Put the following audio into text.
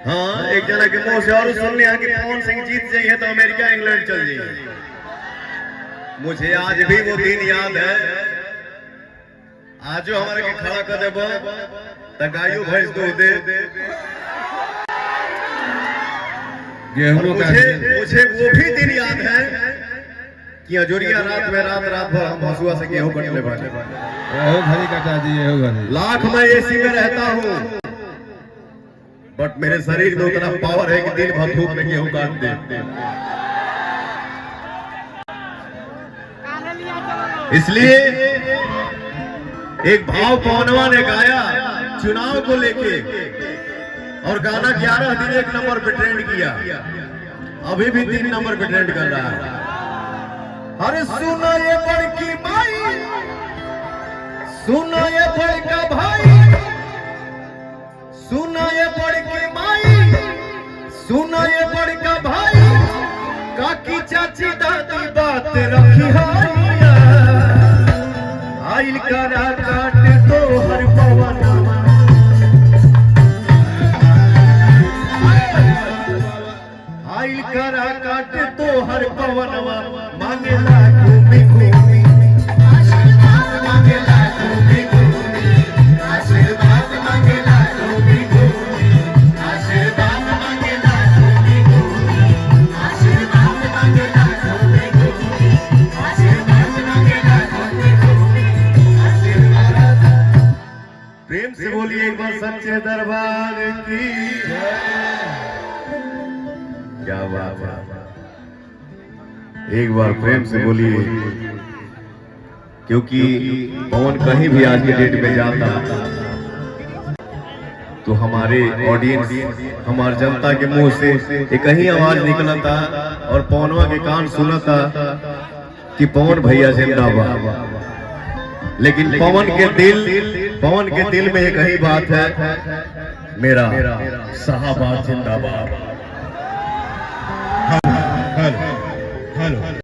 हाँ, एक जना के मुंह से और सुन लिया कि पवन सिंह जीत जाइए तो अमेरिका इंग्लैंड चल जाइए। मुझे आज भी वो दिन याद है। आज हमारे के खड़ा कर देबो त गायो भैंस दूध दे। मुझे वो भी दिन याद है कि अजोरिया रात में रात भर हम हंसुआ से गेहूं कटने बैठे। घड़ी कटा दिए लाख में एसी में रहता हूँ, बट मेरे शरीर में उतना पावर है कि दिन भर धूप में गेहूं काट दे। इसलिए एक भाव पवनवा ने गाया चुनाव को लेके, और गाना 11 दिन 1 नंबर पे ट्रेंड किया, अभी भी 3 नंबर पे ट्रेंड कर रहा है। अरे सुनो ये बड़की माई, सुनो ये बड़का भाई, सुनो ये बड़की माई, सुनो ये बड़का भाई, काकी चाची दादी बात रखी हाइया, आइल करा काट तो हर पवन, आइल करा काट तो हर पवनवा, मांगेला घूमी घूमी आशीर्वाद, मांगेला घूमी घूमी आशीर्वाद, मांगेला घूमी घूमी आशीर्वाद, मांगेला घूमी घूमी आशीर्वाद, मांगेला घूमी घूमी आशीर्वाद, मांगेला घूमी घूमी आशीर्वाद। प्रेम से बोलिए एक बार सच्चे दरबार की क्या बात है। एक बार प्रेम से बोलिए, क्योंकि पवन कहीं भी आज के डेट में जाता तो हमारे ऑडियंस, हमारी जनता के मुंह से एक ही आवाज निकलता और पवनवा के कान सुनता कि पवन भैया जिंदाबाद। लेकिन पवन के दिल में एक ही बात है, मेरा साहबाद जिंदाबाद। हेलो।